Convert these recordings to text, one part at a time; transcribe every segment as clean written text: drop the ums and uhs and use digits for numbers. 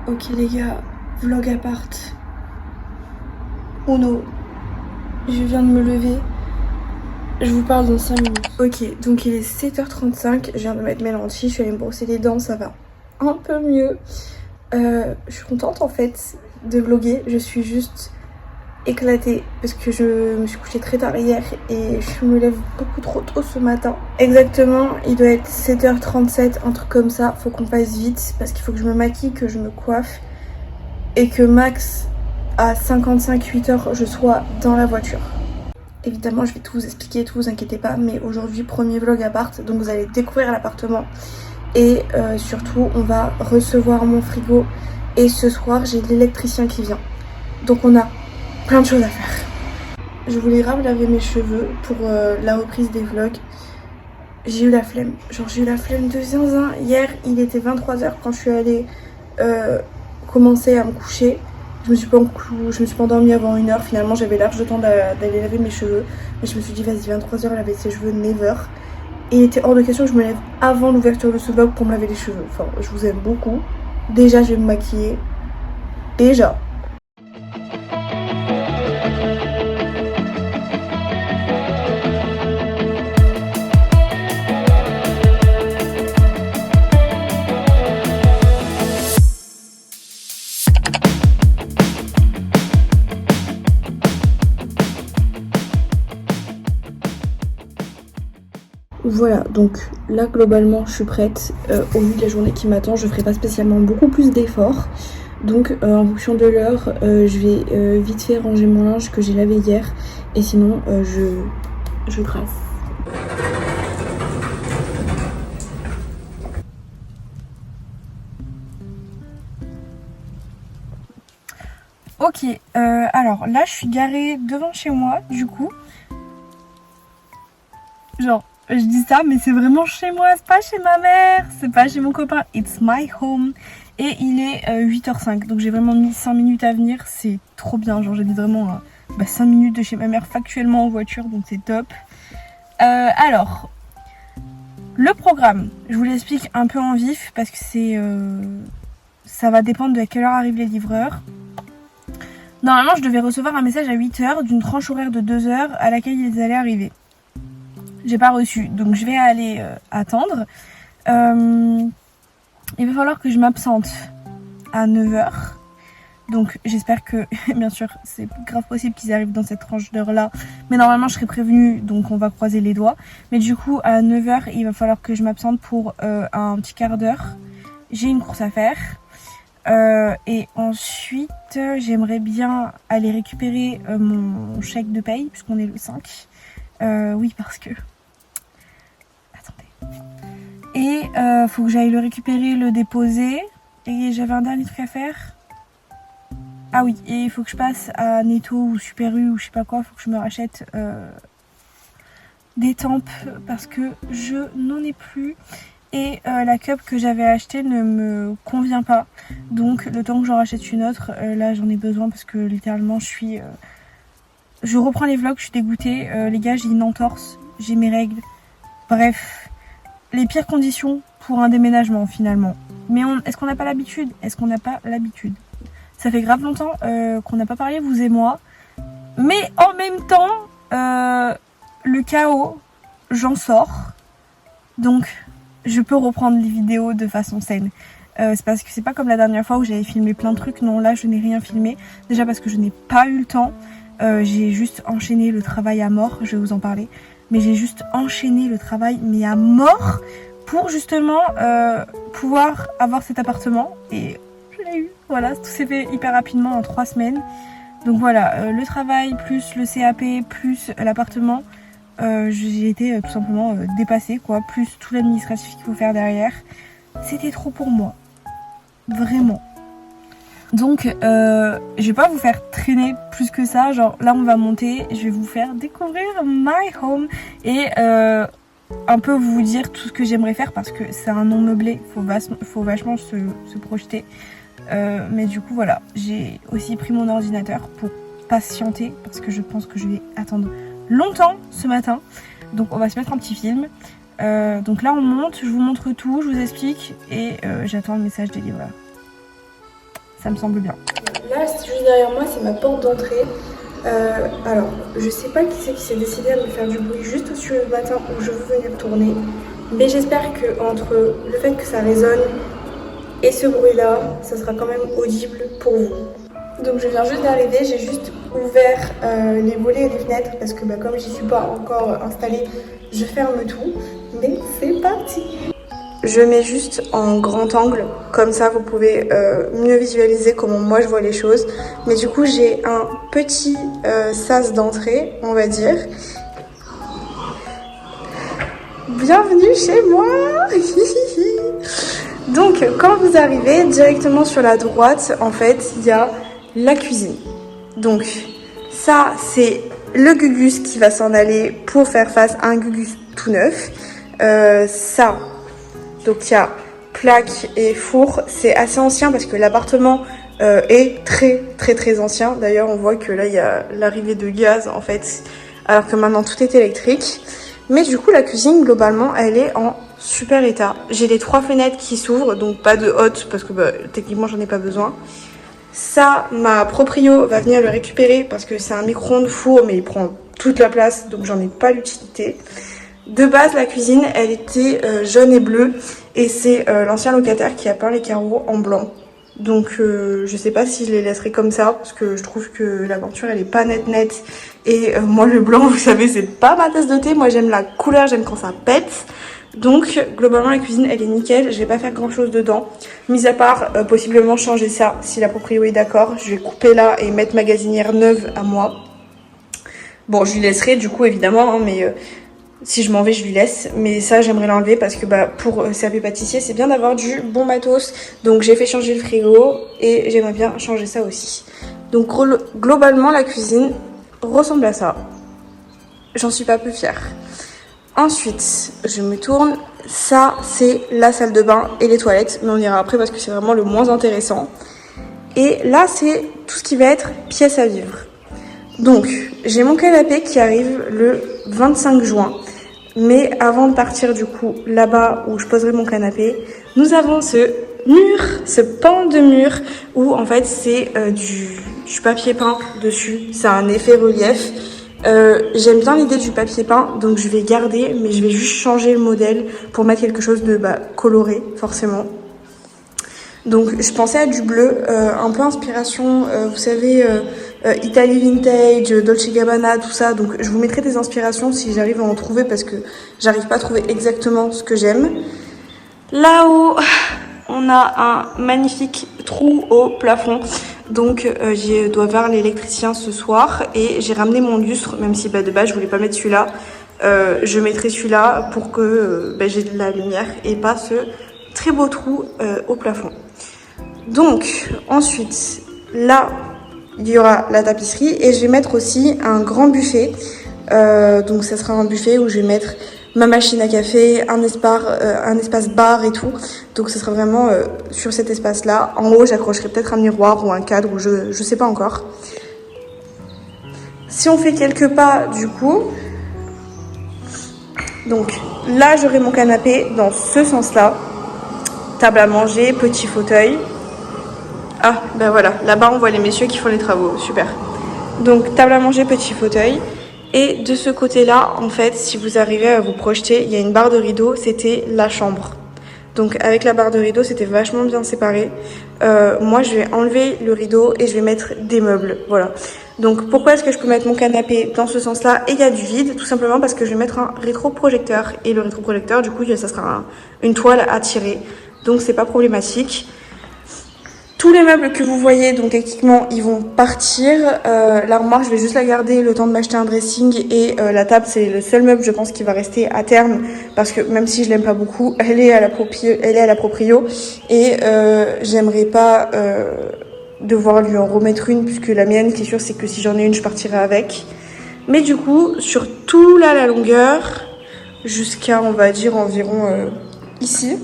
Ok les gars, vlog appart. Oh no, je viens de me lever. Je vous parle dans 5 minutes. Ok, donc il est 7h35, je viens de mettre mes lentilles, je suis allée me brosser les dents, ça va un peu mieux. Je suis contente en fait de vlogger, je suis juste éclatée parce que je me suis couchée très tard hier et je me lève beaucoup trop tôt ce matin. Exactement, il doit être 7h37, un truc comme ça, faut qu'on passe vite parce qu'il faut que je me maquille, que je me coiffe et que max à 55-8h je sois dans la voiture. Évidemment je vais tout vous expliquer, tout vous inquiétez pas, mais aujourd'hui premier vlog appart, donc vous allez découvrir l'appartement et surtout on va recevoir mon frigo et ce soir j'ai l'électricien qui vient, donc on a plein de choses à faire. Je voulais grave laver mes cheveux pour la reprise des vlogs. J'ai eu la flemme, genre j'ai eu la flemme de zinzin. Hier il était 23h quand je suis allée commencer à me coucher. Je me suis pas endormie avant 1h. Finalement j'avais large le temps d'aller laver mes cheveux, mais je me suis dit vas-y 23h laver ses cheveux, never. Et il était hors de question que je me lève avant l'ouverture de ce vlog pour me laver les cheveux. Enfin je vous aime beaucoup. Déjà je vais me maquiller. Déjà. Voilà, donc là globalement je suis prête. Au vu de la journée qui m'attend, je ferai pas spécialement beaucoup plus d'efforts. Donc en fonction de l'heure, je vais vite fait ranger mon linge que j'ai lavé hier. Et sinon je trace. Ok, alors là je suis garée devant chez moi du coup. Genre, je dis ça, mais c'est vraiment chez moi, c'est pas chez ma mère, c'est pas chez mon copain, it's my home. Et il est 8h05, donc j'ai vraiment mis 5 minutes à venir, c'est trop bien, genre j'habite vraiment 5 minutes de chez ma mère factuellement en voiture, donc c'est top. Alors, le programme, je vous l'explique un peu en vif, parce que ça va dépendre de à quelle heure arrivent les livreurs. Normalement, je devais recevoir un message à 8h d'une tranche horaire de 2 heures à laquelle ils allaient arriver. J'ai pas reçu, donc je vais aller attendre. Il va falloir que je m'absente à 9h. Donc j'espère que, bien sûr, c'est grave possible qu'ils arrivent dans cette tranche d'heure là. Mais normalement je serai prévenue, donc on va croiser les doigts. Mais du coup à 9h, il va falloir que je m'absente pour un petit quart d'heure. J'ai une course à faire. Et ensuite, j'aimerais bien aller récupérer mon chèque de paye, puisqu'on est le 5. Oui, parce que... Et faut que j'aille le récupérer, le déposer. Et j'avais un dernier truc à faire. Ah oui, et il faut que je passe à Netto ou Super U ou je sais pas quoi. Faut que je me rachète des tempes parce que je n'en ai plus. Et la cup que j'avais achetée ne me convient pas. Donc le temps que j'en rachète une autre, là j'en ai besoin parce que littéralement je reprends les vlogs, je suis dégoûtée. Les gars, j'ai une entorse, j'ai mes règles. Bref. Les pires conditions pour un déménagement finalement. Mais est-ce qu'on n'a pas l'habitude? Est-ce qu'on n'a pas l'habitude? Ça fait grave longtemps qu'on n'a pas parlé, vous et moi. Mais en même temps, le chaos, j'en sors. Donc, je peux reprendre les vidéos de façon saine. C'est parce que c'est pas comme la dernière fois où j'avais filmé plein de trucs. Non, là, je n'ai rien filmé. Déjà parce que je n'ai pas eu le temps. J'ai juste enchaîné le travail à mort. Je vais vous en parler. Mais j'ai juste enchaîné le travail mais à mort pour justement pouvoir avoir cet appartement et je l'ai eu. Voilà, tout s'est fait hyper rapidement en 3 semaines. Donc voilà, le travail plus le CAP plus l'appartement, j'ai été tout simplement dépassée quoi, plus tout l'administratif qu'il faut faire derrière. C'était trop pour moi, vraiment. Donc je vais pas vous faire traîner plus que ça, genre là on va monter, je vais vous faire découvrir my home et un peu vous dire tout ce que j'aimerais faire parce que c'est un non meublé, faut vachement se projeter. Mais du coup voilà, j'ai aussi pris mon ordinateur pour patienter parce que je pense que je vais attendre longtemps ce matin. Donc on va se mettre un petit film. Donc là on monte, je vous montre tout, je vous explique et j'attends le message des livreurs. ça me semble bien. Là, juste derrière moi, c'est ma porte d'entrée. Alors, je sais pas qui c'est qui s'est décidé à me faire du bruit juste sur le matin où je veux venir tourner. Mais j'espère que entre le fait que ça résonne et ce bruit-là, ça sera quand même audible pour vous. Donc je viens juste d'arriver, j'ai juste ouvert les volets et les fenêtres parce que comme j'y suis pas encore installée, je ferme tout. Mais c'est parti! Je mets juste en grand angle, comme ça vous pouvez mieux visualiser comment moi je vois les choses. Mais du coup j'ai un petit sas d'entrée, on va dire. Bienvenue chez moi. Donc quand vous arrivez directement sur la droite, en fait il y a la cuisine. Donc ça c'est le Gugus qui va s'en aller pour faire face à un Gugus tout neuf. Ça, donc il y a plaque et four, c'est assez ancien parce que l'appartement est très ancien. D'ailleurs on voit que là il y a l'arrivée de gaz en fait, alors que maintenant tout est électrique. Mais du coup la cuisine globalement elle est en super état. J'ai les 3 fenêtres qui s'ouvrent, donc pas de hotte parce que techniquement j'en ai pas besoin. Ça, ma proprio va venir le récupérer parce que c'est un micro-ondes four mais il prend toute la place donc j'en ai pas l'utilité. De base la cuisine elle était jaune et bleue et c'est l'ancien locataire qui a peint les carreaux en blanc. Donc je sais pas si je les laisserai comme ça parce que je trouve que la peinture elle est pas nette et moi le blanc vous savez c'est pas ma tasse de thé, moi j'aime la couleur, j'aime quand ça pète. Donc globalement la cuisine elle est nickel, je vais pas faire grand chose dedans, mis à part possiblement changer ça si la proprio est d'accord. Je vais couper là et mettre ma gazinière neuve à moi. Bon je lui laisserai du coup évidemment hein, mais si je m'en vais je lui laisse, mais ça j'aimerais l'enlever parce que pour CAP pâtissier c'est bien d'avoir du bon matos. Donc j'ai fait changer le frigo et j'aimerais bien changer ça aussi. Donc globalement la cuisine ressemble à ça, j'en suis pas peu fière. Ensuite, je me tourne, ça c'est la salle de bain et les toilettes, mais on ira après parce que c'est vraiment le moins intéressant. Et là c'est tout ce qui va être pièce à vivre. Donc, j'ai mon canapé qui arrive le 25 juin, mais avant de partir du coup là-bas où je poserai mon canapé, nous avons ce mur, ce pan de mur où en fait c'est du papier peint dessus, c'est un effet relief. J'aime bien l'idée du papier peint, donc je vais garder, mais je vais juste changer le modèle pour mettre quelque chose de coloré, forcément. Donc je pensais à du bleu, un peu inspiration, vous savez, Italie Vintage, Dolce Gabbana, tout ça. Donc je vous mettrai des inspirations si j'arrive à en trouver parce que j'arrive pas à trouver exactement ce que j'aime. Là-haut, on a un magnifique trou au plafond. Donc je dois voir l'électricien ce soir et j'ai ramené mon lustre, même si de base je voulais pas mettre celui-là. Je mettrai celui-là pour que j'ai de la lumière et pas ce très beau trou au plafond. Donc ensuite, là, il y aura la tapisserie et je vais mettre aussi un grand buffet. Donc ça sera un buffet où je vais mettre ma machine à café, un espace bar et tout. Donc ce sera vraiment sur cet espace-là. En haut, j'accrocherai peut-être un miroir ou un cadre ou je sais pas encore. Si on fait quelques pas du coup, donc là j'aurai mon canapé dans ce sens-là. Table à manger, petit fauteuil. Ah, voilà, là-bas on voit les messieurs qui font les travaux, super. Donc table à manger, petit fauteuil. Et de ce côté-là, en fait, si vous arrivez à vous projeter, il y a une barre de rideau, c'était la chambre. Donc avec la barre de rideau, c'était vachement bien séparé. Moi, je vais enlever le rideau et je vais mettre des meubles, voilà. Donc pourquoi est-ce que je peux mettre mon canapé dans ce sens-là et il y a du vide? Tout simplement parce que je vais mettre un rétroprojecteur. Et le rétroprojecteur, du coup, ça sera une toile à tirer. Donc c'est pas problématique. Tous les meubles que vous voyez, donc techniquement, ils vont partir. L'armoire, je vais juste la garder le temps de m'acheter un dressing. Et la table, c'est le seul meuble, je pense, qui va rester à terme. Parce que même si je l'aime pas beaucoup, elle est à la proprio. Et j'aimerais pas devoir lui en remettre une, puisque la mienne, qui est sûre, c'est que si j'en ai une, je partirai avec. Mais du coup, sur tout là, la longueur, jusqu'à, on va dire, environ ici,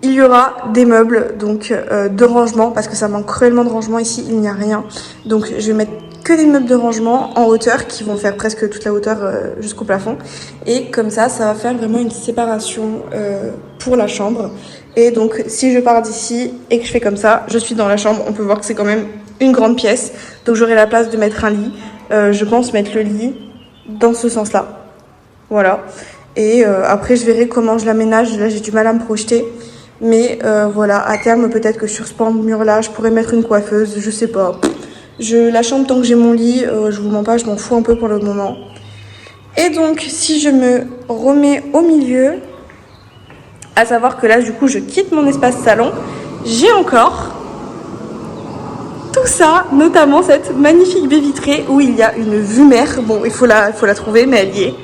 il y aura des meubles donc de rangement parce que ça manque cruellement de rangement ici, il n'y a rien. Donc je vais mettre que des meubles de rangement en hauteur qui vont faire presque toute la hauteur jusqu'au plafond. Et comme ça va faire vraiment une séparation pour la chambre. Et donc si je pars d'ici et que je fais comme ça, je suis dans la chambre, on peut voir que c'est quand même une grande pièce. Donc j'aurai la place de mettre un lit. Je pense mettre le lit dans ce sens-là. Voilà. Et après je verrai comment je l'aménage. Là j'ai du mal à me projeter. Mais voilà, à terme peut-être que sur ce pan de mur là, je pourrais mettre une coiffeuse, je sais pas. La chambre, tant que j'ai mon lit, je vous mens pas, je m'en fous un peu pour le moment. Et donc, si je me remets au milieu, à savoir que là, du coup, je quitte mon espace salon, j'ai encore tout ça, notamment cette magnifique baie vitrée où il y a une vue mer. Bon, il faut la trouver, mais elle y est.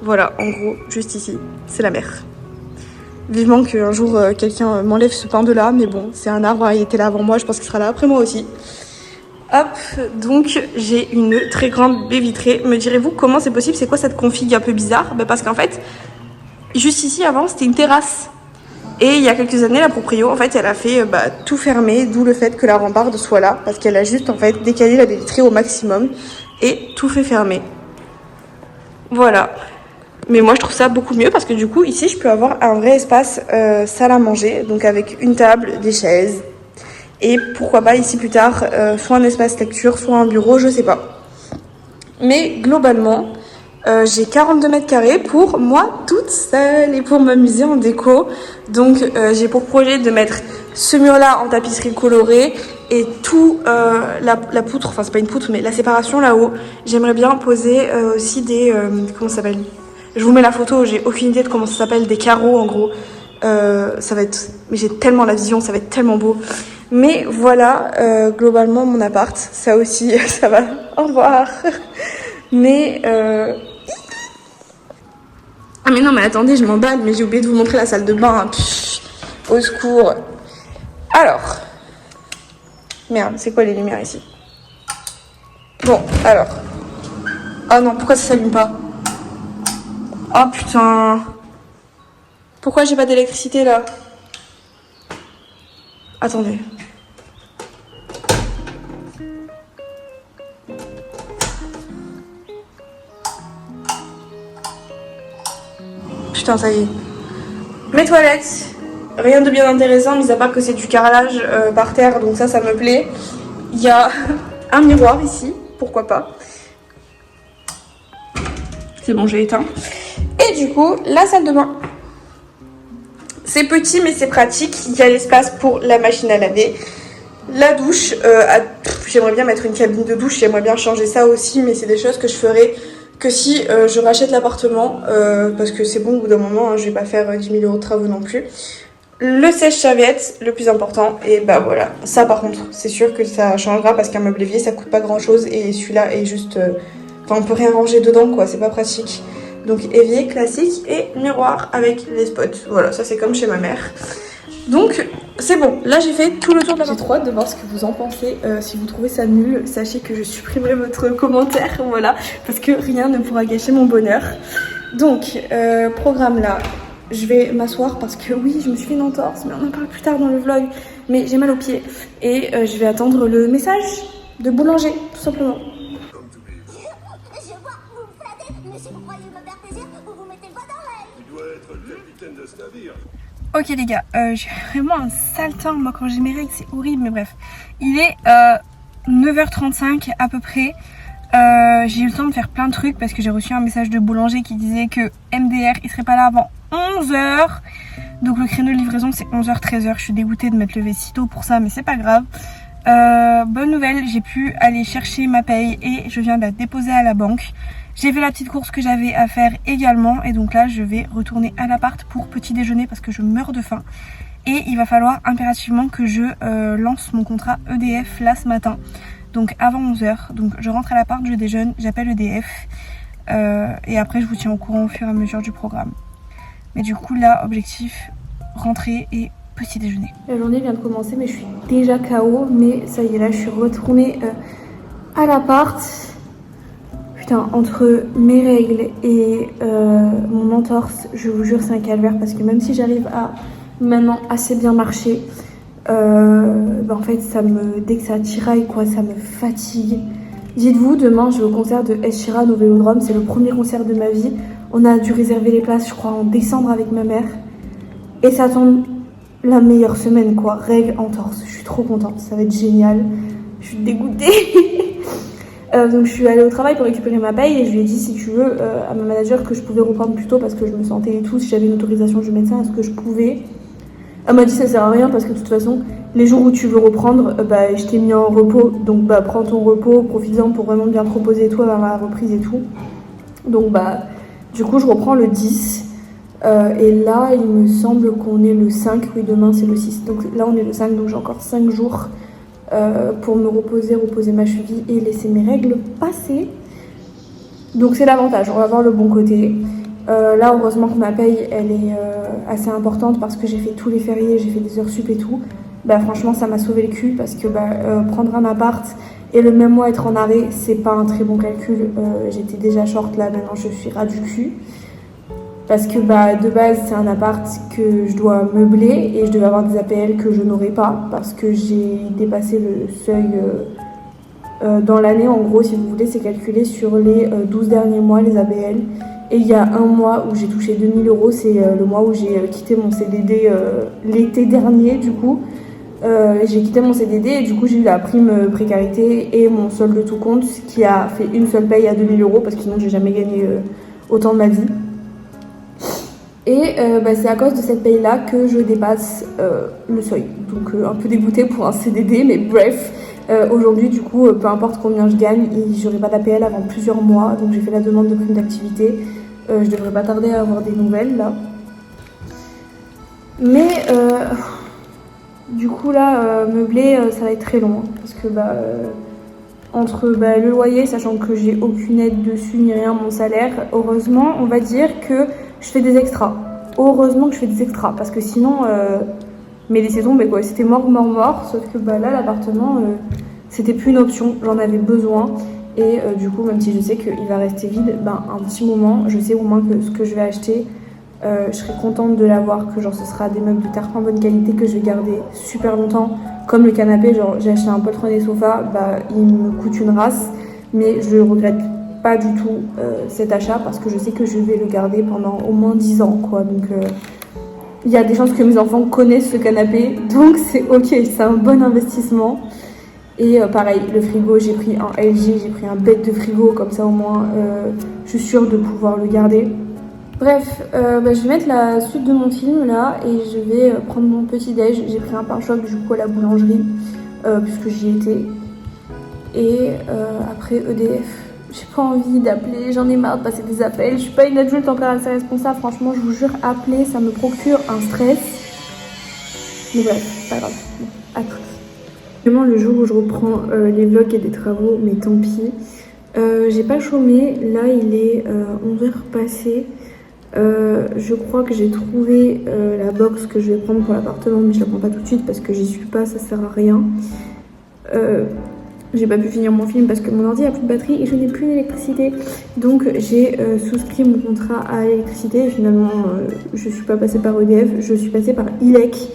Voilà, en gros, juste ici, c'est la mer. Vivement qu'un jour, quelqu'un m'enlève ce pain de là, mais bon, c'est un arbre, il était là avant moi, je pense qu'il sera là après moi aussi. Hop, donc j'ai une très grande baie vitrée. Me direz-vous comment c'est possible? C'est quoi cette config un peu bizarre? Parce qu'en fait, juste ici avant c'était une terrasse. Et il y a quelques années, la proprio, en fait, elle a fait tout fermer, d'où le fait que la rambarde soit là. Parce qu'elle a juste en fait décalé la baie vitrée au maximum et tout fait fermer. Voilà. Mais moi je trouve ça beaucoup mieux parce que du coup ici je peux avoir un vrai espace salle à manger. Donc avec une table, des chaises. Et pourquoi pas ici plus tard, soit un espace lecture, soit un bureau, je sais pas. Mais globalement, j'ai 42 mètres carrés pour moi toute seule et pour m'amuser en déco. Donc j'ai pour projet de mettre ce mur-là en tapisserie colorée et tout la poutre, enfin c'est pas une poutre mais la séparation là-haut. J'aimerais bien poser aussi des... comment ça s'appelle? Je vous mets la photo, j'ai aucune idée de comment ça s'appelle, des carreaux en gros. Ça va être... Mais j'ai tellement la vision, ça va être tellement beau. Mais voilà, globalement mon appart, ça aussi, ça va, au revoir. Mais ah mais non mais attendez, je m'emballe, mais j'ai oublié de vous montrer la salle de bain. Pff, au secours. Alors, merde, c'est quoi les lumières ici? Bon, alors. Ah non, pourquoi ça s'allume pas? Oh putain. Pourquoi j'ai pas d'électricité là? Attendez. Putain, ça y est. Mes toilettes, rien de bien intéressant, mis à part que c'est du carrelage par terre, donc ça me plaît. Il y a un miroir ici, pourquoi pas. C'est bon, j'ai éteint. Et du coup, la salle de bain. C'est petit, mais c'est pratique. Il y a l'espace pour la machine à laver. La douche, j'aimerais bien mettre une cabine de douche, j'aimerais bien changer ça aussi, mais c'est des choses que je ferai que si je rachète l'appartement, parce que c'est bon au bout d'un moment, hein, je vais pas faire 10 000 € de travaux non plus. Le sèche-serviette, le plus important, et bah voilà, ça par contre, c'est sûr que ça changera parce qu'un meuble évier ça coûte pas grand chose et celui-là est juste... Enfin, on peut rien ranger dedans quoi, c'est pas pratique. Donc évier classique et miroir avec les spots, voilà, ça c'est comme chez ma mère. Donc c'est bon, là j'ai fait tout le tour de la maison. J'ai trop hâte de voir ce que vous en pensez. Si vous trouvez ça nul, sachez que je supprimerai votre commentaire, voilà, parce que rien ne pourra gâcher mon bonheur. Donc, programme là, je vais m'asseoir parce que oui, je me suis fait une entorse, mais on en parle plus tard dans le vlog. Mais j'ai mal aux pieds et je vais attendre le message de boulanger, tout simplement. Je vois, vous me flattez, mais si vous croyez me faire plaisir, vous vous mettez le doigt dans l'œil. Tu dois être le capitaine de ce navire. Ok les gars, j'ai vraiment un sale temps, moi quand j'ai mes règles c'est horrible, mais bref. Il est 9h35 à peu près, j'ai eu le temps de faire plein de trucs parce que j'ai reçu un message de boulanger qui disait que MDR il serait pas là avant 11h. Donc le créneau de livraison c'est 11h, 13h, je suis dégoûtée de m'être levée si tôt pour ça mais c'est pas grave. Bonne nouvelle, j'ai pu aller chercher ma paye et je viens de la déposer à la banque. J'ai fait la petite course que j'avais à faire également et donc là je vais retourner à l'appart pour petit déjeuner parce que je meurs de faim. Et il va falloir impérativement que je lance mon contrat EDF là ce matin, donc avant 11h. Donc je rentre à l'appart, je déjeune, j'appelle EDF et après je vous tiens au courant au fur et à mesure du programme. Mais du coup là, objectif, rentrer et petit déjeuner. La journée vient de commencer mais je suis déjà KO, mais ça y est là je suis retournée à l'appart. Putain, entre mes règles et mon entorse, je vous jure c'est un calvaire parce que même si j'arrive à maintenant assez bien marcher, en fait dès que ça tiraille quoi, ça me fatigue. Dites-vous, demain je vais au concert de Ed Sheeran au Vélodrome, c'est le premier concert de ma vie. On a dû réserver les places, je crois, en décembre avec ma mère. Et ça tombe la meilleure semaine, quoi. Règle entorse. Je suis trop contente, ça va être génial. Je suis dégoûtée. Donc je suis allée au travail pour récupérer ma paye et je lui ai dit, si tu veux, à ma manager que je pouvais reprendre plus tôt parce que je me sentais et tout. Si j'avais une autorisation du médecin, est-ce que je pouvais? Elle m'a dit, ça sert à rien parce que de toute façon, les jours où tu veux reprendre, je t'ai mis en repos. Donc prends ton repos, profites-en pour vraiment bien te reposer et tout avant la reprise et tout. Donc du coup, je reprends le 10. Et là, il me semble qu'on est le 5. Oui, demain, c'est le 6. Donc là, on est le 5. Donc j'ai encore 5 jours pour me reposer ma cheville et laisser mes règles passer. Donc c'est l'avantage. On va voir le bon côté. Là, heureusement que ma paye, elle est assez importante parce que j'ai fait tous les fériés, j'ai fait des heures sup et tout. Franchement, ça m'a sauvé le cul parce que prendre un appart et le même mois être en arrêt, c'est pas un très bon calcul. J'étais déjà short là, maintenant je suis ras du cul. Parce que de base, c'est un appart que je dois meubler et je devais avoir des APL que je n'aurais pas parce que j'ai dépassé le seuil dans l'année. En gros, si vous voulez, c'est calculé sur les 12 derniers mois, les APL. Et il y a un mois où j'ai touché 2000 €, c'est le mois où j'ai quitté mon CDD l'été dernier du coup. J'ai quitté mon CDD et du coup j'ai eu la prime précarité et mon solde tout compte qui a fait une seule paye à 2000 € parce que sinon j'ai jamais gagné autant de ma vie. Et c'est à cause de cette paye là que je dépasse le seuil. Donc un peu dégoûtée pour un CDD, mais bref. Aujourd'hui du coup peu importe combien je gagne, j'aurai pas d'APL avant plusieurs mois. Donc j'ai fait la demande de prime d'activité. Je devrais pas tarder à avoir des nouvelles là. Mais du coup là meubler ça va être très long hein, parce que entre le loyer, sachant que j'ai aucune aide dessus ni rien, mon salaire, heureusement on va dire que je fais des extras. Heureusement que je fais des extras parce que sinon mais laissez tomber quoi, c'était mort. Sauf que là l'appartement c'était plus une option, j'en avais besoin. Et du coup, même si je sais qu'il va rester vide, un petit moment, je sais au moins que ce que je vais acheter, je serai contente de l'avoir, que genre ce sera des meubles de terre en bonne qualité que je vais garder super longtemps. Comme le canapé, genre j'ai acheté un poltron et sofa, il me coûte une race, mais je regrette pas du tout cet achat parce que je sais que je vais le garder pendant au moins 10 ans quoi. Donc il y a des chances que mes enfants connaissent ce canapé, donc c'est ok, c'est un bon investissement. Et pareil, le frigo, j'ai pris un LG, j'ai pris un bête de frigo, comme ça au moins je suis sûre de pouvoir le garder. Bref, je vais mettre la suite de mon film là et je vais prendre mon petit déj. J'ai pris un pain choc du coup à la boulangerie puisque j'y étais. Et après EDF, j'ai pas envie d'appeler, j'en ai marre de passer des appels. Je suis pas une adulte encore assez responsable, franchement je vous jure, appeler ça me procure un stress. Mais bref, pas grave, bon, à tout. Vraiment le jour où je reprends les vlogs et des travaux, mais tant pis. J'ai pas chômé, là il est 11h passé. Je crois que j'ai trouvé la box que je vais prendre pour l'appartement, mais je la prends pas tout de suite parce que j'y suis pas, ça sert à rien. J'ai pas pu finir mon film parce que mon ordi a plus de batterie et je n'ai plus d'électricité. Donc j'ai souscrit mon contrat à l'électricité et finalement je suis pas passée par EDF, je suis passée par ILEC.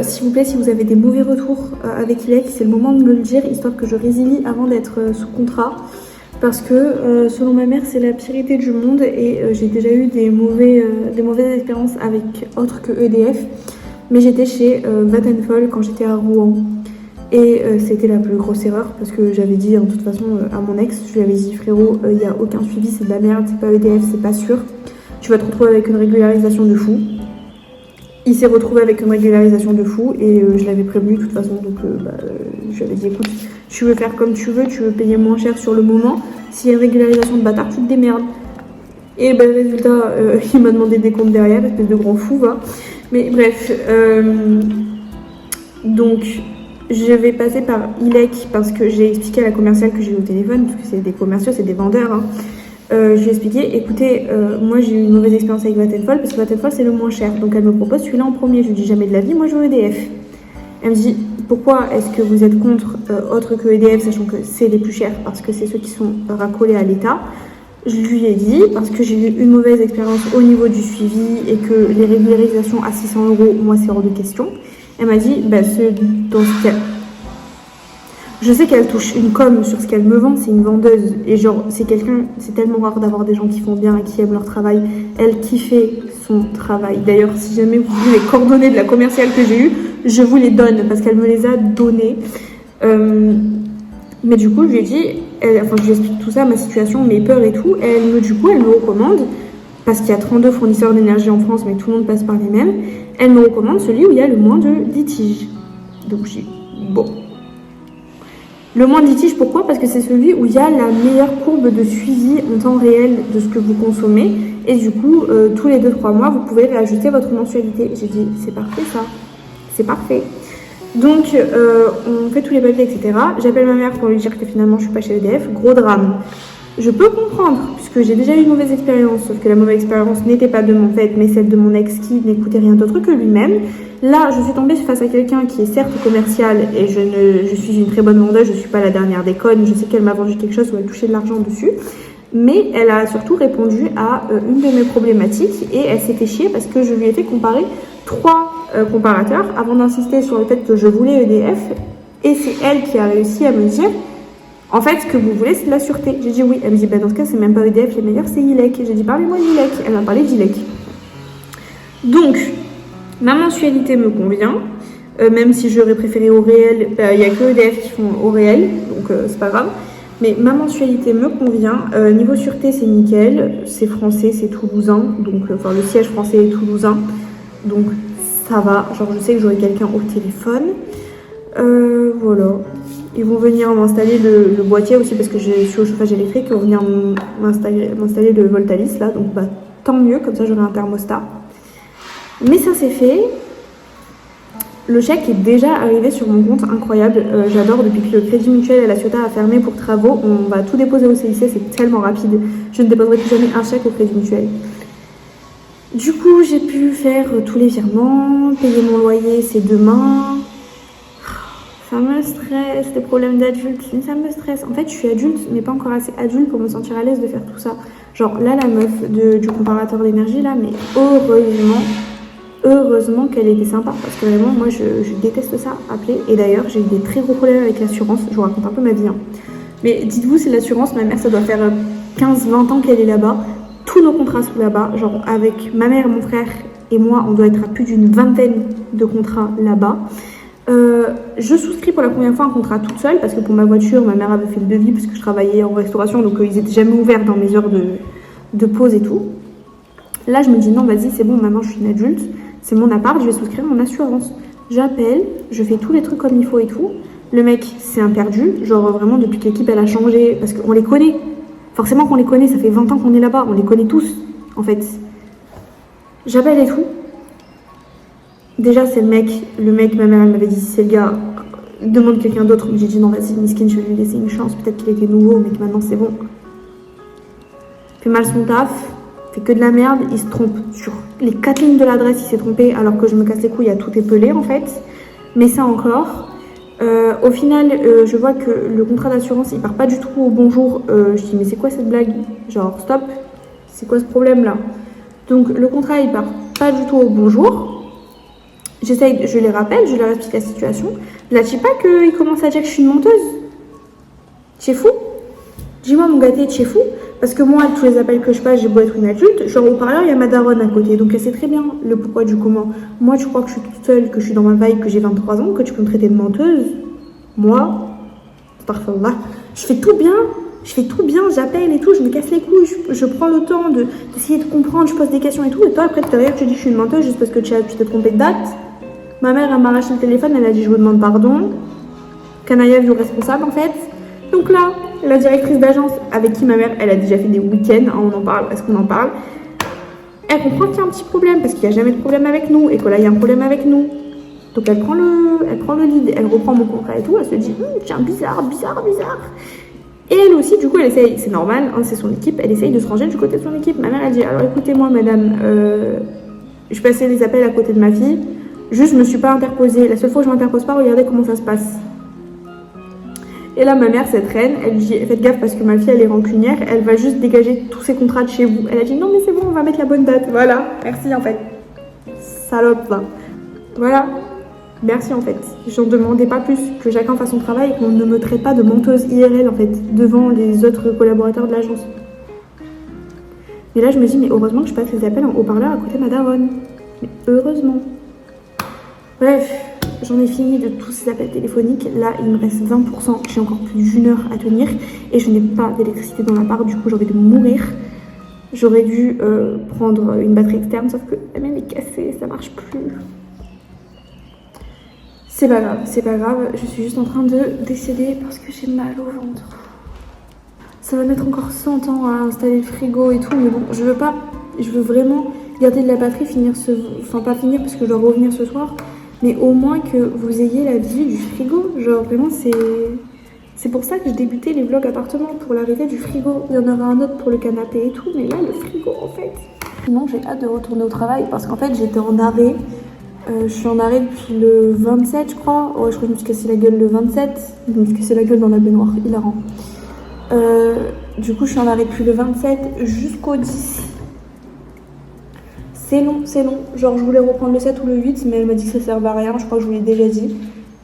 S'il vous plaît, si vous avez des mauvais retours avec ILEC, c'est le moment de me le dire, histoire que je résilie avant d'être sous contrat. Parce que selon ma mère, c'est la pire idée du monde et j'ai déjà eu des mauvaises expériences avec autres que EDF. Mais j'étais chez Vattenfall quand j'étais à Rouen. Et c'était la plus grosse erreur parce que j'avais dit de toute façon à mon ex, je lui avais dit frérot, il n'y a aucun suivi, c'est de la merde, c'est pas EDF, c'est pas sûr. Tu vas te retrouver avec une régularisation de fou. Il s'est retrouvé avec une régularisation de fou et je l'avais prévenu de toute façon, donc je lui avais dit écoute, tu veux faire comme tu veux payer moins cher sur le moment, s'il y a une régularisation de bâtard, tu te démerdes. Et résultat, il m'a demandé des comptes derrière, espèce de grand fou va. Mais bref, donc je vais passer par ILEC parce que j'ai expliqué à la commerciale que j'ai eu au téléphone, parce que c'est des commerciaux, c'est des vendeurs, hein. Je lui ai expliqué, écoutez, moi j'ai eu une mauvaise expérience avec Vattenfall parce que Vattenfall c'est le moins cher. Donc elle me propose celui-là en premier. Je lui dis jamais de la vie, moi je veux EDF. Elle me dit, pourquoi est-ce que vous êtes contre autre que EDF, sachant que c'est les plus chers parce que c'est ceux qui sont racolés à l'État. Je lui ai dit, parce que j'ai eu une mauvaise expérience au niveau du suivi et que les régularisations à 600 €, moi c'est hors de question. Elle m'a dit, dans ce cas... Je sais qu'elle touche une com sur ce qu'elle me vend, c'est une vendeuse. Et genre, c'est tellement rare d'avoir des gens qui font bien et qui aiment leur travail. Elle kiffait son travail. D'ailleurs, si jamais vous voulez les coordonnées de la commerciale que j'ai eue, je vous les donne parce qu'elle me les a données. Mais du coup, je lui ai dit, je lui explique tout ça, ma situation, mes peurs et tout. Elle me recommande, parce qu'il y a 32 fournisseurs d'énergie en France, mais tout le monde passe par les mêmes. Elle me recommande celui où il y a le moins de litiges. Donc, je dis, bon. Le moins de litiges, pourquoi? Parce que c'est celui où il y a la meilleure courbe de suivi en temps réel de ce que vous consommez. Et du coup, tous les 2-3 mois, vous pouvez réajuster votre mensualité. J'ai dit, c'est parfait ça. C'est parfait. Donc, on fait tous les papiers, etc. J'appelle ma mère pour lui dire que finalement, je suis pas chez EDF. Gros drame. Je peux comprendre, puisque j'ai déjà eu une mauvaise expérience, sauf que la mauvaise expérience n'était pas de mon fait, mais celle de mon ex qui n'écoutait rien d'autre que lui-même. Là, je suis tombée face à quelqu'un qui est certes commercial, et je suis une très bonne vendeuse, je suis pas la dernière des connes, je sais qu'elle m'a vendu quelque chose où elle touchait de l'argent dessus, mais elle a surtout répondu à une de mes problématiques, et elle s'est fait chier parce que je lui ai fait comparer 3 comparateurs avant d'insister sur le fait que je voulais EDF, et c'est elle qui a réussi à me dire en fait, ce que vous voulez, c'est de la sûreté. J'ai dit oui. Elle me dit, dans ce cas, c'est même pas EDF, les meilleurs, c'est ILEC. J'ai dit, parlez-moi d'ILEC. Elle m'a parlé d'ILEC. Donc, ma mensualité me convient. Même si j'aurais préféré au réel, il n'y a que EDF qui font au réel. Donc, c'est pas grave. Mais ma mensualité me convient. Niveau sûreté, c'est nickel. C'est français, c'est toulousain. Donc, le siège français est toulousain. Donc, ça va. Genre, je sais que j'aurai quelqu'un au téléphone. Voilà. Ils vont venir m'installer le boîtier aussi parce que je suis au chauffage électrique. Ils vont venir m'installer le Voltalis là. Donc tant mieux, comme ça j'aurai un thermostat. Mais ça c'est fait. Le chèque est déjà arrivé sur mon compte, incroyable. J'adore, depuis que le Crédit Mutuel et la Ciotat a fermé pour travaux, on va tout déposer au CIC, c'est tellement rapide. Je ne déposerai plus jamais un chèque au Crédit Mutuel. Du coup, j'ai pu faire tous les virements, payer mon loyer, c'est demain. Ça me stresse, des problèmes d'adulte, ça me stresse. En fait, je suis adulte, mais pas encore assez adulte pour me sentir à l'aise de faire tout ça. Genre, là, la meuf du comparateur d'énergie, là, mais heureusement qu'elle était sympa. Parce que vraiment, moi, je déteste ça, appeler. Et d'ailleurs, j'ai eu des très gros problèmes avec l'assurance. Je vous raconte un peu ma vie. Hein. Mais dites-vous, c'est l'assurance. Ma mère, ça doit faire 15-20 ans qu'elle est là-bas. Tous nos contrats sont là-bas. Genre, avec ma mère, mon frère et moi, on doit être à plus d'une 20aine de contrats là-bas. Je souscris pour la première fois un contrat toute seule parce que pour ma voiture, ma mère avait fait le devis parce que je travaillais en restauration, donc ils étaient jamais ouverts dans mes heures de pause et tout. Là, je me dis non, vas-y, c'est bon, maintenant je suis une adulte, c'est mon appart, je vais souscrire mon assurance. J'appelle, je fais tous les trucs comme il faut et tout. Le mec, c'est un perdu, genre vraiment depuis que l'équipe elle a changé, parce qu'on les connaît. Forcément qu'on les connaît, ça fait 20 ans qu'on est là-bas, on les connaît tous, en fait. J'appelle et tout. Déjà, c'est le mec, ma mère, elle m'avait dit, si c'est le gars, demande quelqu'un d'autre. J'ai dit, non, vas-y, Miskin, je vais lui laisser une chance. Peut-être qu'il était nouveau, mais que maintenant, c'est bon. Fait mal son taf, fait que de la merde. Il se trompe sur les 4 lignes de l'adresse, il s'est trompé, alors que je me casse les couilles, il y a tout épelé, en fait. Mais ça encore. Au final, je vois que le contrat d'assurance, il part pas du tout au bonjour. Je dis, mais c'est quoi cette blague? Genre, stop, c'est quoi ce problème-là? Donc, le contrat, il part pas du tout au bonjour. Je les rappelle, je leur explique la situation. Là, tu sais pas qu'il commence à dire que je suis une menteuse? Tu es fou? Dis-moi, mon gâté, tu es fou? Parce que moi, tous les appels que je passe, j'ai beau être une adulte, genre au parleur, il y a ma daronne à côté. Donc, elle sait très bien le pourquoi du comment. Moi, tu crois que je suis toute seule, que je suis dans ma vibe, que j'ai 23 ans, que tu peux me traiter de menteuse? Moi, astaghfirullah, je fais tout bien, j'appelle et tout, je me casse les couilles, je prends le temps d'essayer de comprendre, je pose des questions et tout. Et toi, après, derrière, tu dis que je suis une menteuse juste parce que tu t'es trompée de date. Ma mère, elle m'a arraché le téléphone, elle a dit je vous demande pardon. Kanaya est responsable en fait. Donc là, la directrice d'agence avec qui ma mère, elle a déjà fait des week-ends, on en parle, est-ce qu'on en parle? Elle comprend qu'il y a un petit problème parce qu'il n'y a jamais de problème avec nous et que là, il y a un problème avec nous. Donc elle prend le lead, elle reprend mon contrat et tout, elle se dit tiens, bizarre. Et elle aussi, du coup, elle essaye, c'est normal, hein, c'est son équipe, elle essaye de se ranger du côté de son équipe. Ma mère, elle dit alors écoutez-moi, madame, je passais les appels à côté de ma fille. Juste, je me suis pas interposée. La seule fois où je m'interpose pas, regardez comment ça se passe. Et là, ma mère, cette reine, elle dit faites gaffe parce que ma fille, elle est rancunière. Elle va juste dégager tous ses contrats de chez vous. Elle a dit non, mais c'est bon, on va mettre la bonne date. Voilà, merci en fait. Salope, là. Voilà. Merci en fait. J'en demandais pas plus, que chacun fasse son travail et qu'on ne me traite pas de menteuse IRL en fait, devant les autres collaborateurs de l'agence. Mais là je me dis, mais heureusement que je passe les appels en haut-parleur à côté de ma daronne. Mais heureusement. Bref, j'en ai fini de tous ces appels téléphoniques. Là il me reste 20%, j'ai encore plus d'1 heure à tenir et je n'ai pas d'électricité dans l'appart, du coup j'ai envie de mourir. J'aurais dû prendre une batterie externe, sauf que la mienne est cassée, ça marche plus. C'est pas grave, je suis juste en train de décéder parce que j'ai mal au ventre. Ça va mettre encore 100 ans à installer le frigo et tout, mais bon, je veux vraiment garder de la batterie, enfin pas finir parce que je dois revenir ce soir, mais au moins que vous ayez la vie du frigo. Genre vraiment, c'est pour ça que je débutais les vlogs appartement, pour l'arrivée du frigo. Il y en aura un autre pour le canapé et tout, mais là, le frigo en fait. Sinon, j'ai hâte de retourner au travail parce qu'en fait, j'étais en arrêt. Je suis en arrêt depuis le 27, je crois. Ouais, je crois que je me suis cassé la gueule le 27. Je me suis cassé la gueule dans la baignoire, hilarant. Du coup, je suis en arrêt depuis le 27 jusqu'au 10. C'est long. Genre, je voulais reprendre le 7 ou le 8, mais elle m'a dit que ça servait à rien. Je crois que je vous l'ai déjà dit.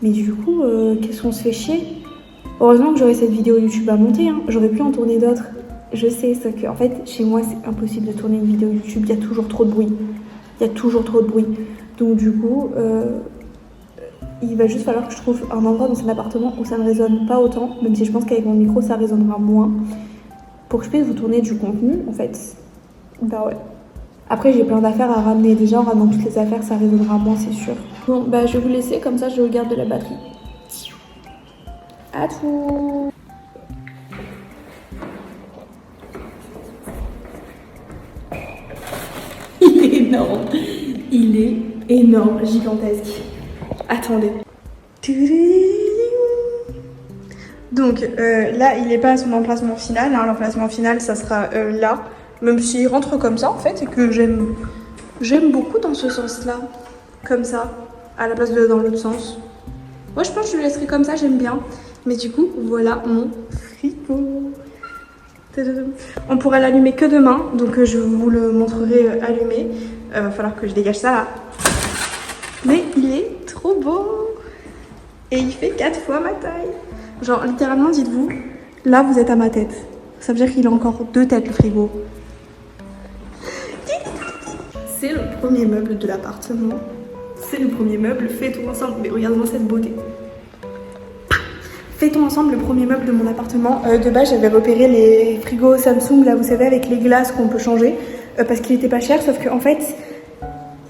Mais du coup, qu'est-ce qu'on se fait chier? Heureusement que j'aurais cette vidéo YouTube à monter. Hein. J'aurais pu en tourner d'autres. Je sais, sauf que en fait, chez moi, c'est impossible de tourner une vidéo YouTube. Il y a toujours trop de bruit. Donc du coup, il va juste falloir que je trouve un endroit dans cet appartement où ça ne résonne pas autant, même si je pense qu'avec mon micro ça résonnera moins, pour que je puisse vous tourner du contenu en fait. Bah ouais. Après j'ai plein d'affaires à ramener, déjà en ramenant toutes les affaires ça résonnera moins c'est sûr. Bon bah je vais vous laisser, comme ça je garde de la batterie. À tout. Il est énorme, gigantesque. Attendez. Donc là, il n'est pas à son emplacement final. Hein. L'emplacement final, ça sera là. Même s'il rentre comme ça, en fait, et que j'aime beaucoup dans ce sens-là. Comme ça, à la place de dans l'autre sens. Moi, je pense que je le laisserai comme ça, j'aime bien. Mais du coup, voilà mon frigo. On pourra l'allumer que demain, donc je vous le montrerai allumé. Va falloir que je dégage ça là. Mais il est trop beau. Et il fait 4 fois ma taille. Genre littéralement, dites-vous, là vous êtes à ma tête. Ça veut dire qu'il a encore 2 têtes le frigo. C'est le premier meuble de l'appartement. C'est le premier meuble, fais-tout ensemble. Mais regarde-moi cette beauté. Fais-tout ensemble le premier meuble de mon appartement. De base, j'avais repéré les frigos Samsung, là, vous savez, avec les glaces qu'on peut changer, parce qu'il était pas cher, sauf qu'en fait,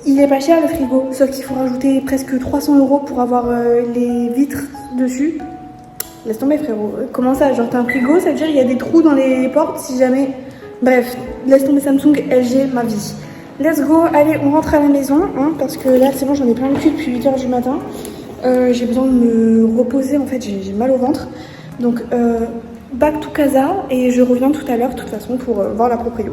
il est pas cher le frigo, sauf qu'il faut rajouter presque 300 € pour avoir les vitres dessus. Laisse tomber, frérot. Comment ça? Genre, t'as un frigo, ça veut dire qu'il y a des trous dans les portes si jamais. Bref, laisse tomber Samsung, LG, ma vie. Let's go, allez, on rentre à la maison, hein, parce que là, c'est bon, j'en ai plein le cul depuis 8 h du matin. J'ai besoin de me reposer, en fait, j'ai mal au ventre. Donc, back to casa, et je reviens tout à l'heure, de toute façon, pour voir la proprio.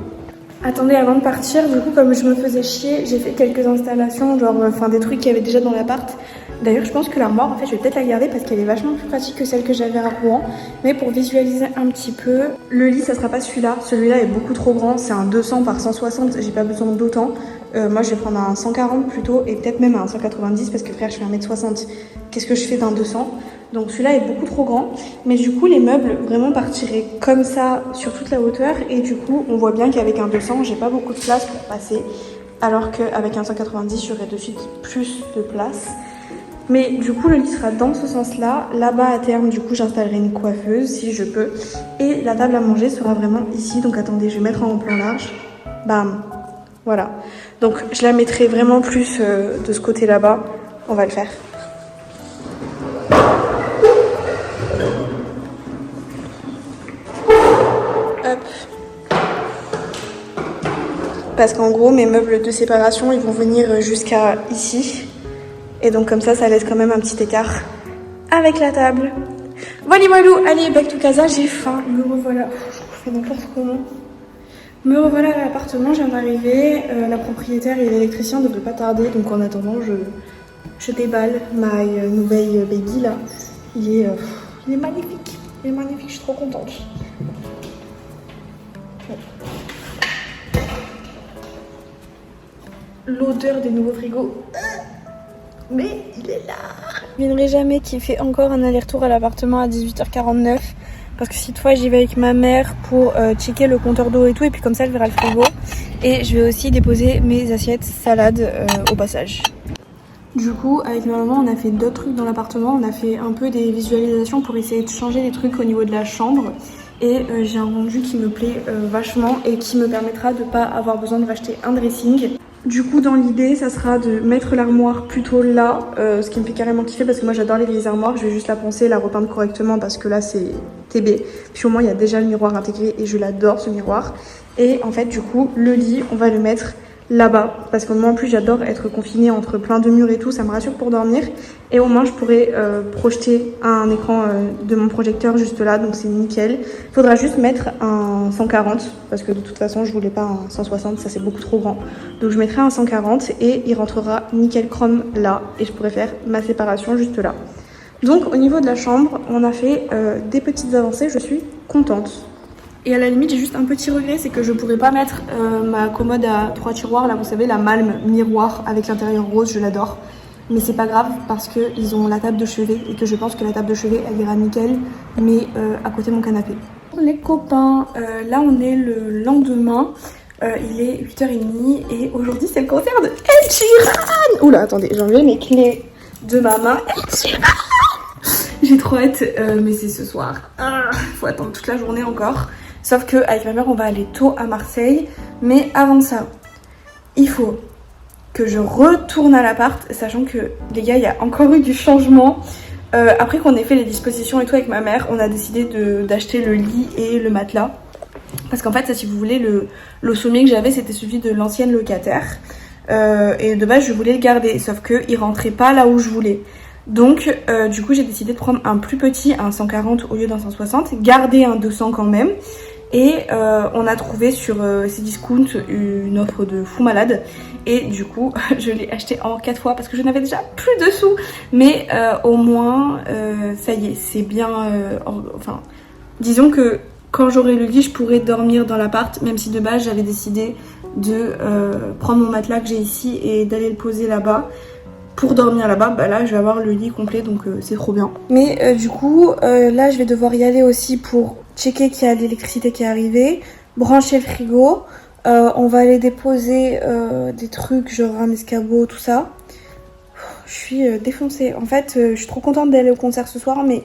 Attendez, avant de partir, du coup, comme je me faisais chier, j'ai fait quelques installations, genre, enfin, des trucs qu'il y avait déjà dans l'appart. D'ailleurs, je pense que l'armoire, en fait, je vais peut-être la garder parce qu'elle est vachement plus pratique que celle que j'avais à Rouen. Mais pour visualiser un petit peu, le lit, ça sera pas celui-là. Celui-là est beaucoup trop grand, c'est un 200 par 160, j'ai pas besoin d'autant. Moi, je vais prendre un 140 plutôt, et peut-être même un 190 parce que frère, je fais 1m60. Qu'est-ce que je fais d'un 200? Donc celui-là est beaucoup trop grand. Mais du coup, les meubles vraiment partiraient comme ça sur toute la hauteur. Et du coup, on voit bien qu'avec un 200, j'ai pas beaucoup de place pour passer. Alors qu'avec un 190, j'aurai de suite plus de place. Mais du coup, le lit sera dans ce sens-là. Là-bas, à terme, du coup, j'installerai une coiffeuse si je peux. Et la table à manger sera vraiment ici. Donc attendez, je vais mettre en plan large. Bam. Voilà. Donc je la mettrai vraiment plus de ce côté là-bas. On va le faire. Hop. Parce qu'en gros, mes meubles de séparation, ils vont venir jusqu'à ici. Et donc comme ça laisse quand même un petit écart avec la table. Voilà, voilà. Allez, back to casa, j'ai faim. Me revoilà. Je fais n'importe comment. Me revoilà à l'appartement, je viens d'arriver. La propriétaire et l'électricien ne devraient pas tarder. Donc en attendant, je déballe ma nouvelle baby là. Il est magnifique. Il est magnifique, je suis trop contente. L'odeur des nouveaux frigos. Mais il est là. Je ne viendrai jamais qu'il fait encore un aller-retour à l'appartement à 18h49. Parce que cette fois j'y vais avec ma mère pour checker le compteur d'eau et tout. Et puis comme ça elle verra le frigo. Et je vais aussi déposer mes assiettes salades au passage. Du coup avec ma maman on a fait d'autres trucs dans l'appartement. On a fait un peu des visualisations pour essayer de changer des trucs au niveau de la chambre. Et j'ai un rendu qui me plaît vachement et qui me permettra de pas avoir besoin de racheter un dressing. Du coup dans l'idée ça sera de mettre l'armoire plutôt là, ce qui me fait carrément kiffer parce que moi j'adore les vieilles armoires. Je vais juste la poncer, la repeindre correctement parce que là c'est TB. Puis au moins il y a déjà le miroir intégré et je l'adore ce miroir. Et en fait du coup le lit on va le mettre là-bas parce que moi en plus j'adore être confinée entre plein de murs et tout, ça me rassure pour dormir. Et au moins je pourrais projeter un écran de mon projecteur juste là, donc c'est nickel. Faudra juste mettre un 140 parce que de toute façon je voulais pas un 160, ça c'est beaucoup trop grand. Donc je mettrai un 140 et il rentrera nickel chrome là et je pourrais faire ma séparation juste là. Donc au niveau de la chambre on a fait des petites avancées, je suis contente. Et à la limite j'ai juste un petit regret, c'est que je pourrais pas mettre ma commode à 3 tiroirs, là vous savez la malme miroir avec l'intérieur rose, je l'adore. Mais c'est pas grave parce qu'ils ont la table de chevet et que je pense que la table de chevet elle ira nickel, mais à côté de mon canapé. Les copains, là on est le lendemain, il est 8h30 et aujourd'hui c'est le concert de Ed Sheeran. Oula attendez, j'ai enlevé mes clés de ma main. Ed Sheeran. J'ai trop hâte, mais c'est ce soir. Faut attendre toute la journée encore. Sauf que avec ma mère on va aller tôt à Marseille, mais avant ça, il faut que je retourne à l'appart, sachant que les gars il y a encore eu du changement. Après qu'on ait fait les dispositions et tout avec ma mère, on a décidé d'acheter le lit et le matelas. Parce qu'en fait ça si vous voulez le sommier que j'avais c'était celui de l'ancienne locataire. Et de base je voulais le garder, sauf qu'il rentrait pas là où je voulais. Donc du coup j'ai décidé de prendre un plus petit, un 140 au lieu d'un 160, garder un 200 quand même. Et on a trouvé sur Cdiscount une offre de fou malade. Et du coup je l'ai acheté en 4 fois parce que je n'avais déjà plus de sous. Mais au moins ça y est, c'est bien, enfin disons que quand j'aurai le lit je pourrai dormir dans l'appart. Même si de base j'avais décidé de prendre mon matelas que j'ai ici et d'aller le poser là-bas. Pour dormir là-bas, bah là je vais avoir le lit complet donc c'est trop bien. Mais du coup là je vais devoir y aller aussi pour checker qu'il y a l'électricité qui est arrivée, brancher le frigo, on va aller déposer des trucs genre un escabeau, tout ça. Je suis défoncée. En fait je suis trop contente d'aller au concert ce soir mais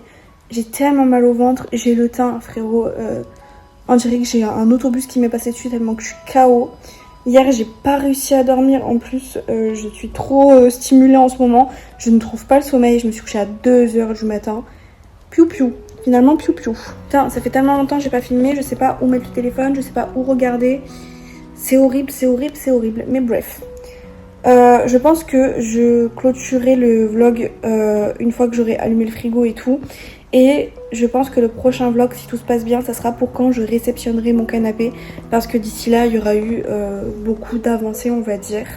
j'ai tellement mal au ventre, j'ai le teint frérot, on dirait que j'ai un autobus qui m'est passé dessus tellement que je suis KO. Hier j'ai pas réussi à dormir, en plus je suis trop stimulée en ce moment, je ne trouve pas le sommeil, je me suis couchée à 2h du matin. Piou piou, finalement piou piou. Putain ça fait tellement longtemps que j'ai pas filmé, je sais pas où mettre le téléphone, je sais pas où regarder. C'est horrible, c'est horrible, c'est horrible, mais bref. Je pense que je clôturerai le vlog une fois que j'aurai allumé le frigo et tout. Et je pense que le prochain vlog, si tout se passe bien, ça sera pour quand je réceptionnerai mon canapé. Parce que d'ici là, il y aura eu beaucoup d'avancées, on va dire.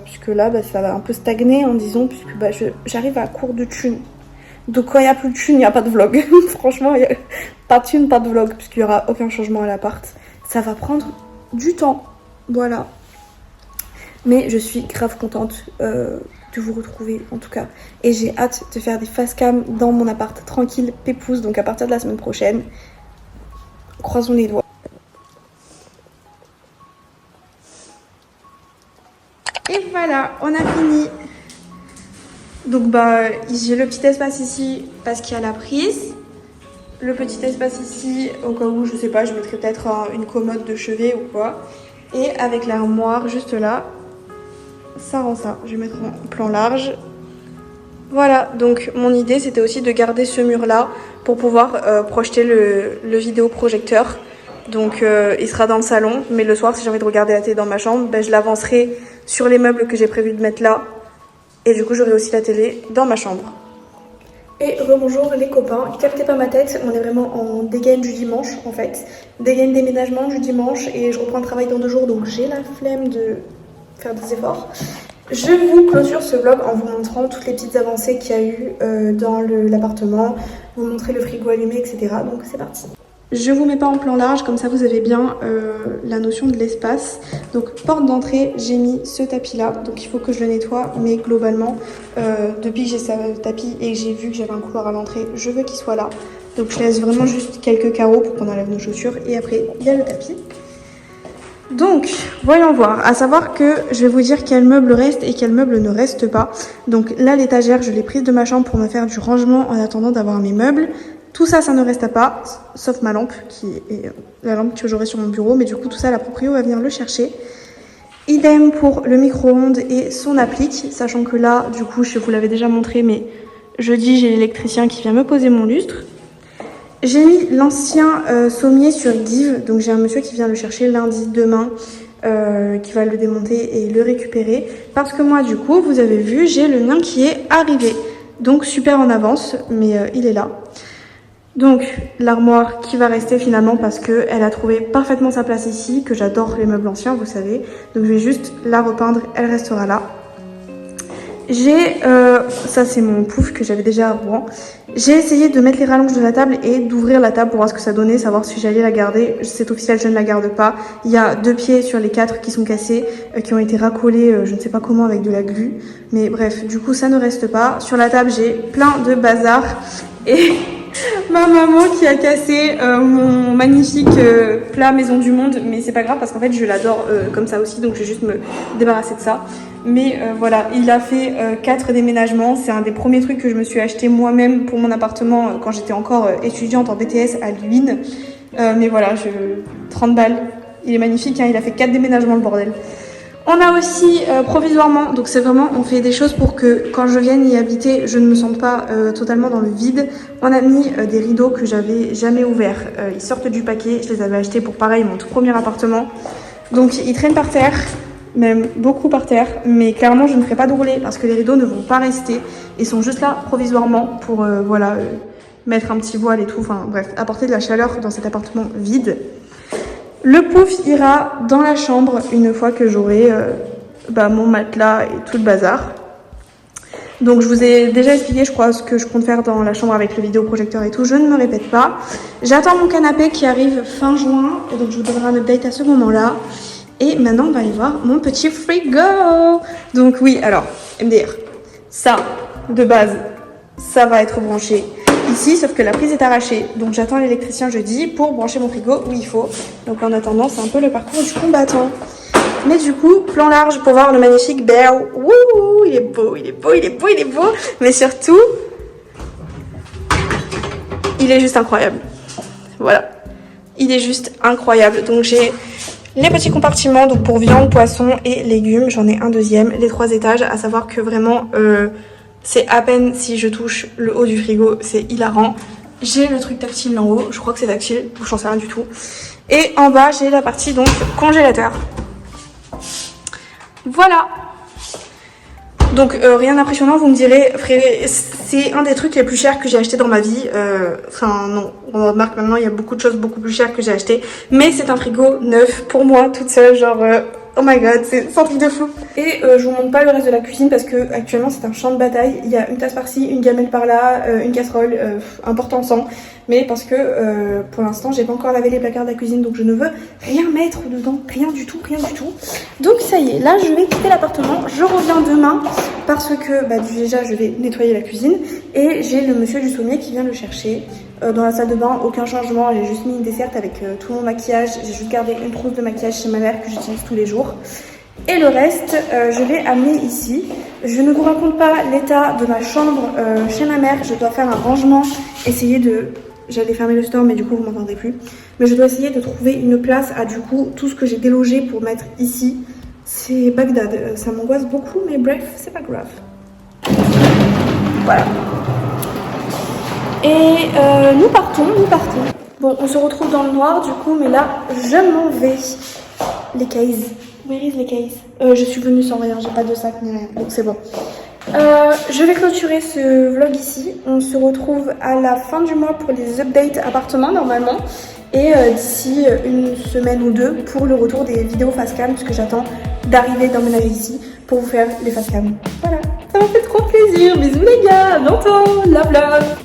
Puisque là, bah, ça va un peu stagner, en disant, puisque bah, j'arrive à court de thunes. Donc quand il n'y a plus de thunes, il n'y a pas de vlog. Franchement, il n'y a pas de thunes, pas de vlog, puisqu'il n'y aura aucun changement à l'appart. Ça va prendre du temps, voilà. Mais je suis grave contente de vous retrouver en tout cas. Et j'ai hâte de faire des face cam dans mon appart tranquille, pépouze. Donc à partir de la semaine prochaine, croisons les doigts. Et voilà, on a fini. Donc bah j'ai le petit espace ici parce qu'il y a la prise. Le petit espace ici au cas où, je sais pas, je mettrai peut-être une commode de chevet ou quoi. Et avec l'armoire juste là. Ça rend ça. Je vais mettre en plan large. Voilà, donc mon idée c'était aussi de garder ce mur là pour pouvoir projeter le vidéoprojecteur. Donc il sera dans le salon, mais le soir si j'ai envie de regarder la télé dans ma chambre, ben, je l'avancerai sur les meubles que j'ai prévu de mettre là. Et du coup j'aurai aussi la télé dans ma chambre. Et rebonjour les copains, captez pas ma tête, on est vraiment en dégaine du dimanche en fait. Dégaine déménagement du dimanche et je reprends le travail dans 2 jours donc j'ai la flemme de faire des efforts. Je vous clôture ce vlog en vous montrant toutes les petites avancées qu'il y a eu dans l'appartement, vous montrer le frigo allumé, etc. Donc c'est parti. Je vous mets pas en plan large, comme ça vous avez bien la notion de l'espace. Donc porte d'entrée, j'ai mis ce tapis là, donc il faut que je le nettoie, mais globalement, depuis que j'ai ce tapis et que j'ai vu que j'avais un couloir à l'entrée, je veux qu'il soit là. Donc je laisse vraiment juste quelques carreaux pour qu'on enlève nos chaussures et après il y a le tapis. Donc, voyons voir, à savoir que je vais vous dire quel meuble reste et quel meuble ne reste pas. Donc là, l'étagère, je l'ai prise de ma chambre pour me faire du rangement en attendant d'avoir mes meubles. Tout ça, ça ne reste pas, sauf ma lampe, qui est la lampe que j'aurai sur mon bureau. Mais du coup, tout ça, la proprio va venir le chercher. Idem pour le micro-ondes et son applique, sachant que là, du coup, je vous l'avais déjà montré, mais jeudi, j'ai l'électricien qui vient me poser mon lustre. J'ai mis l'ancien sommier sur Give, donc j'ai un monsieur qui vient le chercher lundi, demain, qui va le démonter et le récupérer. Parce que moi, du coup, vous avez vu, j'ai le mien qui est arrivé. Donc super en avance, mais il est là. Donc l'armoire qui va rester finalement parce qu'elle a trouvé parfaitement sa place ici, que j'adore les meubles anciens, vous savez. Donc je vais juste la repeindre, elle restera là. J'ai, ça c'est mon pouf que j'avais déjà à Rouen. J'ai essayé de mettre les rallonges de la table et d'ouvrir la table pour voir ce que ça donnait, savoir si j'allais la garder. C'est officiel, je ne la garde pas. Il y a 2 pieds sur les 4 qui sont cassés, qui ont été racolés, je ne sais pas comment, avec de la glu. Mais bref, du coup ça ne reste pas. Sur la table j'ai plein de bazar et ma maman qui a cassé mon magnifique plat maison du monde. Mais c'est pas grave parce qu'en fait je l'adore comme ça aussi, donc je vais juste me débarrasser de ça. Mais voilà, il a fait 4 déménagements. C'est un des premiers trucs que je me suis acheté moi-même pour mon appartement quand j'étais encore étudiante en BTS à Luynes. Mais voilà, 30 balles. Il est magnifique, hein, il a fait 4 déménagements le bordel. On a aussi provisoirement, donc c'est vraiment, on fait des choses pour que quand je vienne y habiter, je ne me sente pas totalement dans le vide. On a mis des rideaux que j'avais jamais ouverts. Ils sortent du paquet, je les avais achetés pour pareil mon tout premier appartement. Donc ils traînent par terre. Même beaucoup par terre, mais clairement je ne ferai pas de rouler parce que les rideaux ne vont pas rester. Ils sont juste là provisoirement pour voilà, mettre un petit voile et tout, enfin bref, apporter de la chaleur dans cet appartement vide. Le pouf ira dans la chambre une fois que j'aurai mon matelas et tout le bazar. Donc je vous ai déjà expliqué je crois ce que je compte faire dans la chambre avec le vidéoprojecteur et tout, je ne me répète pas. J'attends mon canapé qui arrive fin juin, et donc je vous donnerai un update à ce moment-là. Et maintenant, on va aller voir mon petit frigo. Donc oui, alors, MDR, ça, de base, ça va être branché ici, sauf que la prise est arrachée. Donc j'attends l'électricien jeudi pour brancher mon frigo où il faut. Donc en attendant, c'est un peu le parcours du combattant. Mais du coup, plan large pour voir le magnifique bear. Wouh, il est beau, il est beau, il est beau, il est beau. Mais surtout, il est juste incroyable. Voilà, il est juste incroyable. Donc j'ai les petits compartiments donc pour viande, poisson et légumes, j'en ai un deuxième, les 3 étages, à savoir que vraiment c'est à peine si je touche le haut du frigo, c'est hilarant. J'ai le truc tactile en haut, je crois que c'est tactile, je n'en sais rien du tout. Et en bas j'ai la partie donc congélateur. Voilà. Donc rien d'impressionnant, vous me direz, c'est un des trucs les plus chers que j'ai acheté dans ma vie. Enfin non, on remarque maintenant il y a beaucoup de choses beaucoup plus chères que j'ai acheté. Mais c'est un frigo neuf pour moi toute seule, genre oh my god, c'est un truc de fou. Et je vous montre pas le reste de la cuisine parce que actuellement c'est un champ de bataille. Il y a une tasse par-ci, une gamelle par-là, une casserole, un porte-encens. Mais parce que pour l'instant j'ai pas encore lavé les placards de la cuisine, donc je ne veux rien mettre dedans, rien du tout, rien du tout. Donc ça y est, là je vais quitter l'appartement, je reviens demain parce que déjà je vais nettoyer la cuisine et j'ai le monsieur du sommier qui vient le chercher. Dans la salle de bain, aucun changement, j'ai juste mis une desserte avec tout mon maquillage, j'ai juste gardé une trousse de maquillage chez ma mère que j'utilise tous les jours. Et le reste, je vais amener ici. Je ne vous raconte pas l'état de ma chambre chez ma mère, je dois faire un rangement, essayer de... J'allais fermer le store mais du coup vous m'entendrez plus. Mais je dois essayer de trouver une place à du coup tout ce que j'ai délogé pour mettre ici. C'est Bagdad, ça m'angoisse beaucoup mais bref, c'est pas grave. Voilà. Et nous partons. Bon, on se retrouve dans le noir du coup, mais là, je m'en vais. Les cases. Where is les cases? Je suis venue sans rien, j'ai pas de sac ni rien, donc c'est bon. Je vais clôturer ce vlog ici. On se retrouve à la fin du mois pour les updates appartements normalement. Et d'ici une semaine ou 2 pour le retour des vidéos facecam, puisque j'attends d'arriver d'emménager ici pour vous faire les facecam. Voilà, ça m'a fait trop plaisir. Bisous les gars, à bientôt, love love.